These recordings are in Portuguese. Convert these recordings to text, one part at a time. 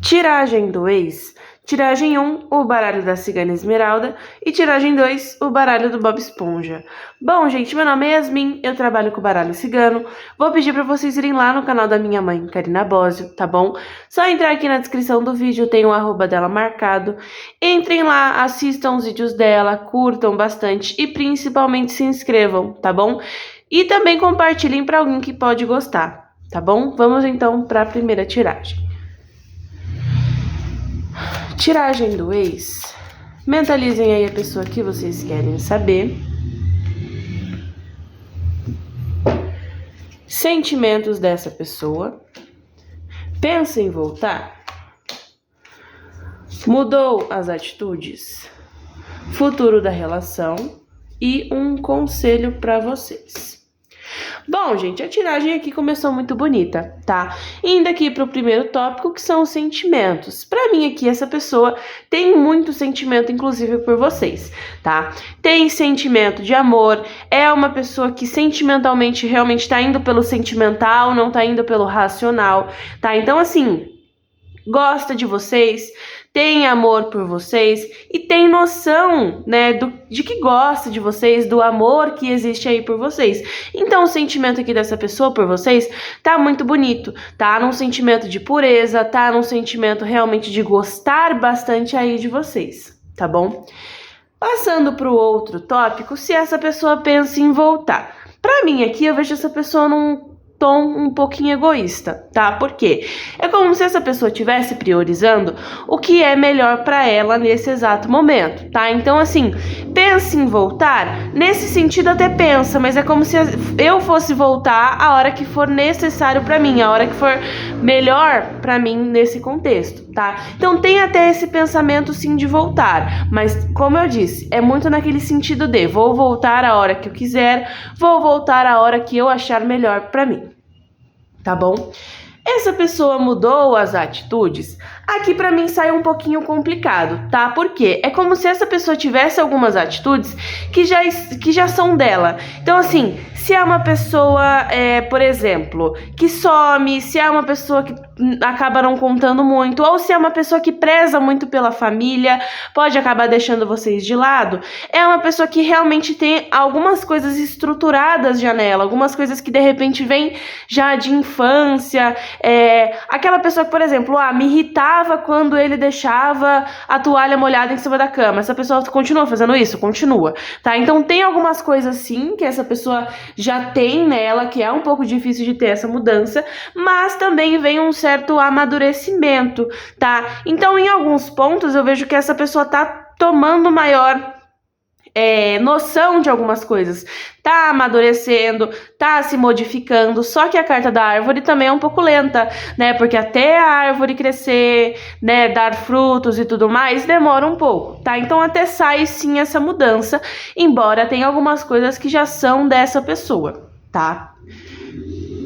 Tiragem 2. Tiragem 1, o baralho da Cigana Esmeralda. E tiragem 2, o baralho do Bob Esponja. Bom, gente, meu nome é Yasmin, eu trabalho com o baralho cigano. Vou pedir para vocês irem lá no canal da minha mãe, Karina Bósio, tá bom? Só entrar aqui na descrição do vídeo, tem o arroba dela marcado. Entrem lá, assistam os vídeos dela, curtam bastante e principalmente se inscrevam, tá bom? E também compartilhem para alguém que pode gostar, tá bom? Vamos então para a primeira tiragem. Tiragem do ex. Mentalizem aí a pessoa que vocês querem saber. Sentimentos dessa pessoa. Pensa em voltar? Mudou as atitudes? Futuro da relação e um conselho para vocês. Bom, gente, a tiragem aqui começou muito bonita, tá? Indo aqui para o primeiro tópico, que são os sentimentos. Para mim aqui, essa pessoa tem muito sentimento, inclusive por vocês, tá? Tem sentimento de amor, é uma pessoa que sentimentalmente realmente tá indo pelo sentimental, não tá indo pelo racional, tá? Então, assim, gosta de vocês, tem amor por vocês e tem noção, né, de que gosta de vocês, do amor que existe aí por vocês. Então o sentimento aqui dessa pessoa por vocês tá muito bonito, tá num sentimento de pureza, tá num sentimento realmente de gostar bastante aí de vocês, tá bom? Passando para o outro tópico, se essa pessoa pensa em voltar. Para mim aqui eu vejo essa pessoa num tom um pouquinho egoísta, tá? Por quê? É como se essa pessoa estivesse priorizando o que é melhor para ela nesse exato momento, tá? Então, assim, pensa em voltar, nesse sentido até pensa, mas é como se eu fosse voltar a hora que for necessário para mim, a hora que for melhor para mim nesse contexto, tá? Então, tem até esse pensamento, sim, de voltar, mas, como eu disse, é muito naquele sentido de vou voltar a hora que eu quiser, vou voltar a hora que eu achar melhor para mim. Tá bom? Essa pessoa mudou as atitudes? Aqui pra mim sai um pouquinho complicado, tá? Porque é como se essa pessoa tivesse algumas atitudes que já são dela. Então, assim, se é uma pessoa, por exemplo, que some, se é uma pessoa que acaba não contando muito, ou se é uma pessoa que preza muito pela família, pode acabar deixando vocês de lado, é uma pessoa que realmente tem algumas coisas estruturadas já nela, algumas coisas que de repente vêm já de infância, aquela pessoa que, por exemplo, me irritava quando ele deixava a toalha molhada em cima da cama. Essa pessoa continua fazendo isso? Continua, tá? Então tem algumas coisas sim que essa pessoa já tem nela, que é um pouco difícil de ter essa mudança, mas também vem um certo amadurecimento, tá? Então em alguns pontos eu vejo que essa pessoa tá tomando maior noção de algumas coisas, tá amadurecendo, tá se modificando, só que a carta da árvore também é um pouco lenta, né, porque até a árvore crescer, né, dar frutos e tudo mais, demora um pouco, tá, então até sai sim essa mudança, embora tenha algumas coisas que já são dessa pessoa, tá.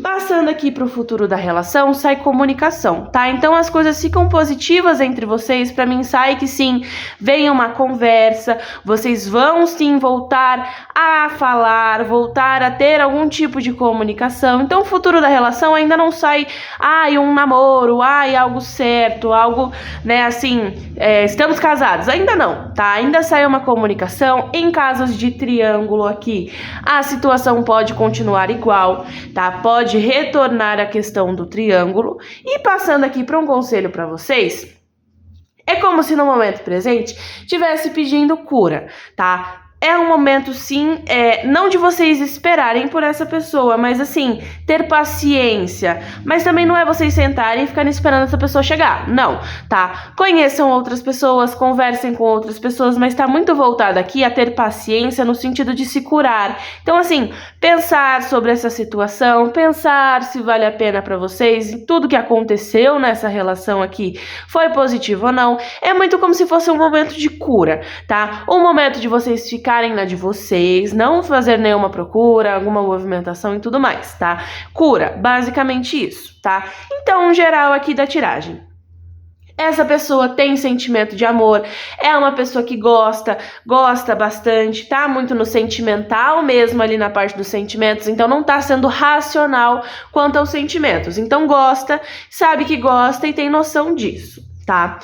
Passando aqui para o futuro da relação, sai comunicação, tá? Então as coisas ficam positivas entre vocês, para mim sai que sim, vem uma conversa, vocês vão sim voltar a falar, voltar a ter algum tipo de comunicação. Então o futuro da relação ainda não sai, um namoro, algo certo, algo, né, assim, estamos casados, ainda não, tá? Ainda sai uma comunicação. Em casos de triângulo aqui, a situação pode continuar igual, tá? Pode retornar a questão do triângulo. E passando aqui para um conselho para vocês, é como se no momento presente estivesse pedindo cura, tá? É um momento sim, não de vocês esperarem por essa pessoa, mas assim, ter paciência. Mas também não é vocês sentarem e ficarem esperando essa pessoa chegar, não, tá? Conheçam outras pessoas, conversem com outras pessoas, mas tá muito voltado aqui a ter paciência no sentido de se curar. Então assim, pensar sobre essa situação, pensar se vale a pena pra vocês, e tudo que aconteceu nessa relação aqui foi positivo ou não. É muito como se fosse um momento de cura, tá? Um momento de vocês ficarem na de vocês, não fazer nenhuma procura, alguma movimentação e tudo mais, tá? Cura, basicamente isso, tá? Então, geral aqui da tiragem. Essa pessoa tem sentimento de amor, é uma pessoa que gosta bastante, tá muito no sentimental mesmo ali na parte dos sentimentos, então não tá sendo racional quanto aos sentimentos. Então gosta, sabe que gosta e tem noção disso. tá?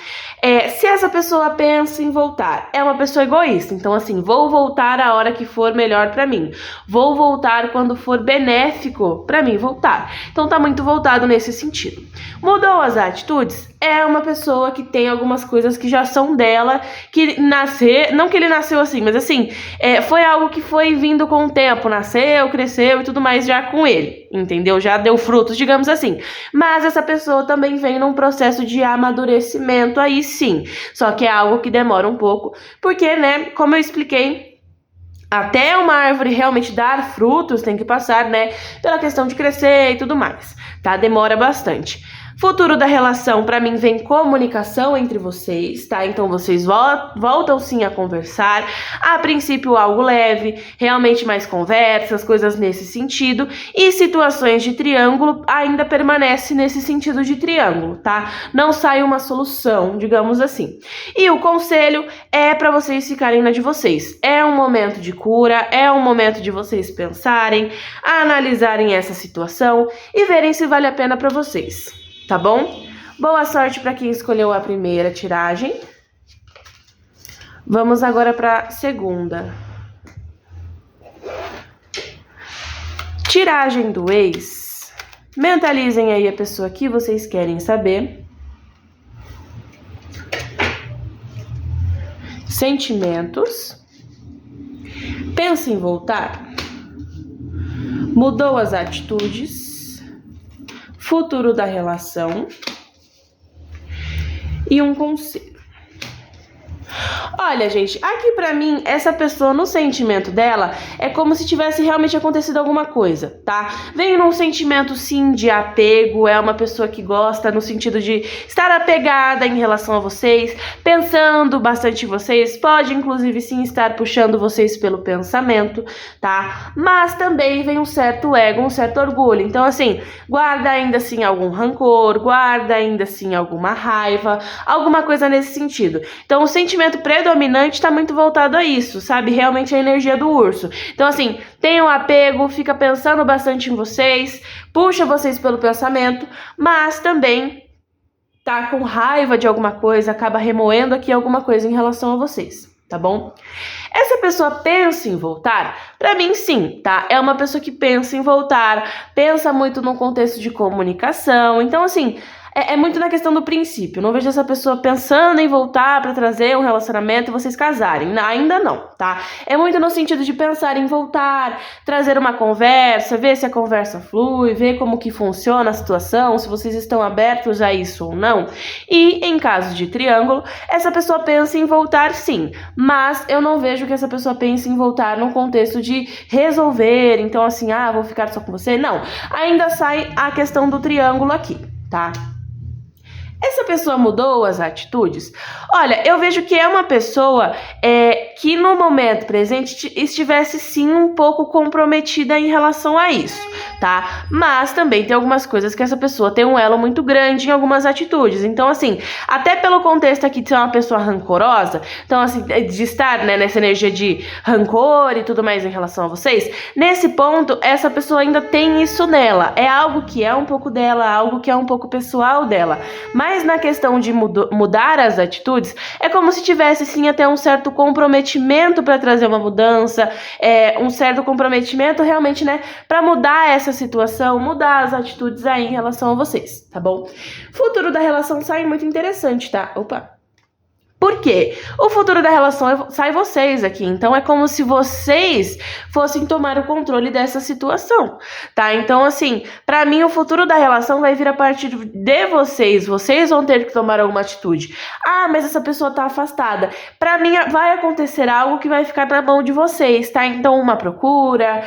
Se essa pessoa pensa em voltar, é uma pessoa egoísta, então assim, vou voltar a hora que for melhor pra mim, vou voltar quando for benéfico pra mim voltar, então tá muito voltado nesse sentido. Mudou as atitudes? É uma pessoa que tem algumas coisas que já são dela, que não que ele nasceu assim, mas assim, foi algo que foi vindo com o tempo, nasceu, cresceu e tudo mais já com ele, entendeu? Já deu frutos, digamos assim, mas essa pessoa também vem num processo de amadurecimento aí sim, só que é algo que demora um pouco, porque, né, como eu expliquei, até uma árvore realmente dar frutos tem que passar, né, pela questão de crescer e tudo mais, tá? Demora bastante. Futuro da relação, pra mim, vem comunicação entre vocês, tá? Então vocês voltam sim a conversar. A princípio, algo leve, realmente mais conversas, coisas nesse sentido. E situações de triângulo ainda permanece nesse sentido de triângulo, tá? Não sai uma solução, digamos assim. E o conselho é pra vocês ficarem na de vocês. É um momento de cura, é um momento de vocês pensarem, analisarem essa situação e verem se vale a pena pra vocês. Tá bom? Boa sorte para quem escolheu a primeira tiragem. Vamos agora para a segunda. Tiragem do ex. Mentalizem aí a pessoa que vocês querem saber. Sentimentos. Pensa em voltar. Mudou as atitudes. Futuro da relação e um conselho. Olha, gente, aqui pra mim, essa pessoa, no sentimento dela, é como se tivesse realmente acontecido alguma coisa, tá? Vem num sentimento, sim, de apego, é uma pessoa que gosta no sentido de estar apegada em relação a vocês, pensando bastante em vocês, pode, inclusive, sim, estar puxando vocês pelo pensamento, tá? Mas também vem um certo ego, um certo orgulho, então, assim, guarda ainda, assim, algum rancor, guarda ainda, assim, alguma raiva, alguma coisa nesse sentido. Então, o sentimento predominante está muito voltado a isso, sabe? Realmente a energia do urso. Então, assim, tem um apego, fica pensando bastante em vocês, puxa vocês pelo pensamento, mas também tá com raiva de alguma coisa, acaba remoendo aqui alguma coisa em relação a vocês, tá bom? Essa pessoa pensa em voltar? Pra mim, sim, tá? É uma pessoa que pensa em voltar, pensa muito no contexto de comunicação, então, assim, é muito na questão do princípio. Não vejo essa pessoa pensando em voltar pra trazer um relacionamento e vocês casarem. Ainda não, tá? É muito no sentido de pensar em voltar, trazer uma conversa, ver se a conversa flui, ver como que funciona a situação, se vocês estão abertos a isso ou não. E em caso de triângulo, essa pessoa pensa em voltar sim, mas eu não vejo que essa pessoa pense em voltar num contexto de resolver, então assim, vou ficar só com você. Não, ainda sai a questão do triângulo aqui, tá? Essa pessoa mudou as atitudes? Olha, eu vejo que é uma pessoa que no momento presente estivesse sim um pouco comprometida em relação a isso, tá? Mas também tem algumas coisas que essa pessoa tem um elo muito grande em algumas atitudes. Então, assim, até pelo contexto aqui de ser uma pessoa rancorosa, então, assim, de estar, né, nessa energia de rancor e tudo mais em relação a vocês, nesse ponto, essa pessoa ainda tem isso nela. É algo que é um pouco dela, algo que é um pouco pessoal dela. Mas na questão de mudar as atitudes, é como se tivesse sim até um certo comprometimento para trazer uma mudança, um certo comprometimento realmente, né, para mudar essa situação, mudar as atitudes aí em relação a vocês, tá bom? Futuro da relação sai muito interessante, tá? Opa! Por quê? O futuro da relação sai vocês aqui, então é como se vocês fossem tomar o controle dessa situação, tá? Então, assim, pra mim o futuro da relação vai vir a partir de vocês vão ter que tomar alguma atitude. Mas essa pessoa tá afastada. Pra mim vai acontecer algo que vai ficar na mão de vocês, tá? Então, uma procura,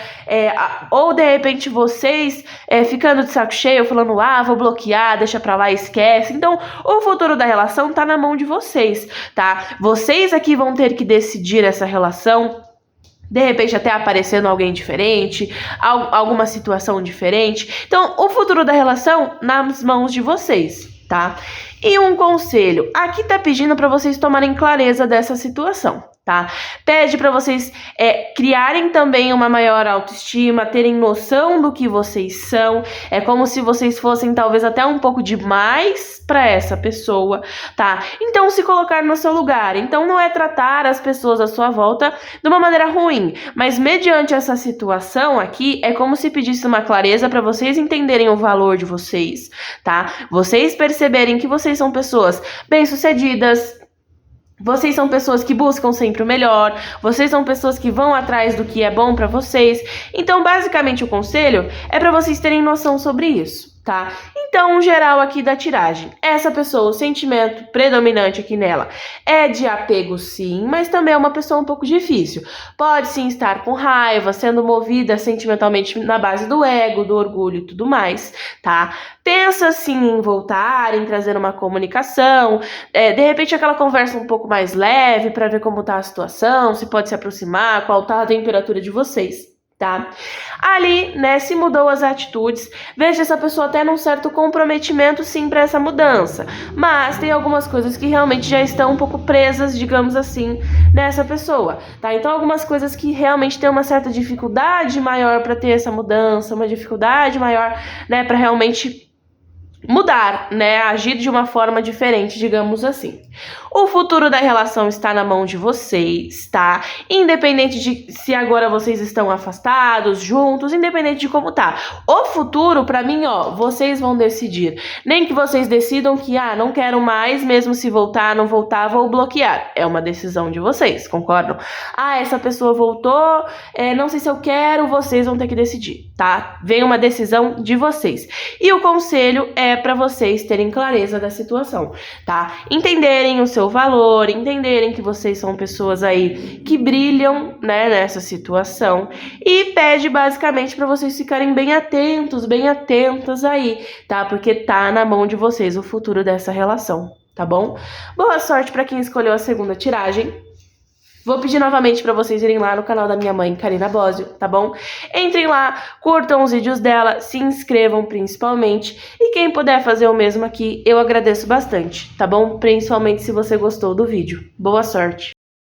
ou de repente vocês ficando de saco cheio, falando, vou bloquear, deixa pra lá, esquece. Então, o futuro da relação tá na mão de vocês, tá? Vocês aqui vão ter que decidir essa relação, de repente até aparecendo alguém diferente, alguma situação diferente. Então, o futuro da relação nas mãos de vocês, tá? E um conselho, aqui tá pedindo para vocês tomarem clareza dessa situação, tá? Pede para vocês criarem também uma maior autoestima, terem noção do que vocês são. É como se vocês fossem talvez até um pouco demais para essa pessoa, tá? Então se colocar no seu lugar. Então não é tratar as pessoas à sua volta de uma maneira ruim, mas mediante essa situação aqui é como se pedisse uma clareza para vocês entenderem o valor de vocês, tá? Vocês perceberem que vocês são pessoas bem-sucedidas. Vocês são pessoas que buscam sempre o melhor, vocês são pessoas que vão atrás do que é bom pra vocês. Então, basicamente, o conselho é pra vocês terem noção sobre isso, tá? Então, geral aqui da tiragem. Essa pessoa, o sentimento predominante aqui nela é de apego, sim, mas também é uma pessoa um pouco difícil. Pode sim estar com raiva, sendo movida sentimentalmente na base do ego, do orgulho e tudo mais, tá? Pensa sim em voltar, em trazer uma comunicação, de repente aquela conversa um pouco mais leve para ver como tá a situação, se pode se aproximar, qual tá a temperatura de vocês, tá? Ali, né, se mudou as atitudes, veja essa pessoa até num certo comprometimento sim para essa mudança, mas tem algumas coisas que realmente já estão um pouco presas, digamos assim, nessa pessoa, tá? Então algumas coisas que realmente tem uma certa dificuldade maior para ter essa mudança, uma dificuldade maior, né, para realmente mudar, né, agir de uma forma diferente, digamos assim. O futuro da relação está na mão de vocês, tá? Independente de se agora vocês estão afastados, juntos, independente de como tá. O futuro, pra mim, ó, vocês vão decidir. Nem que vocês decidam que, não quero mais, mesmo se voltar, não voltar, vou bloquear. É uma decisão de vocês, concordam? Essa pessoa voltou, não sei se eu quero, vocês vão ter que decidir, tá? Vem uma decisão de vocês. E o conselho é para vocês terem clareza da situação, tá? Entenderem o seu valor, entenderem que vocês são pessoas aí que brilham, né, nessa situação, e pede basicamente para vocês ficarem bem atentos, bem atentas aí, tá? Porque tá na mão de vocês o futuro dessa relação, tá bom? Boa sorte para quem escolheu a segunda tiragem. Vou pedir novamente para vocês irem lá no canal da minha mãe, Karina Bósio, tá bom? Entrem lá, curtam os vídeos dela, se inscrevam principalmente. E quem puder fazer o mesmo aqui, eu agradeço bastante, tá bom? Principalmente se você gostou do vídeo. Boa sorte!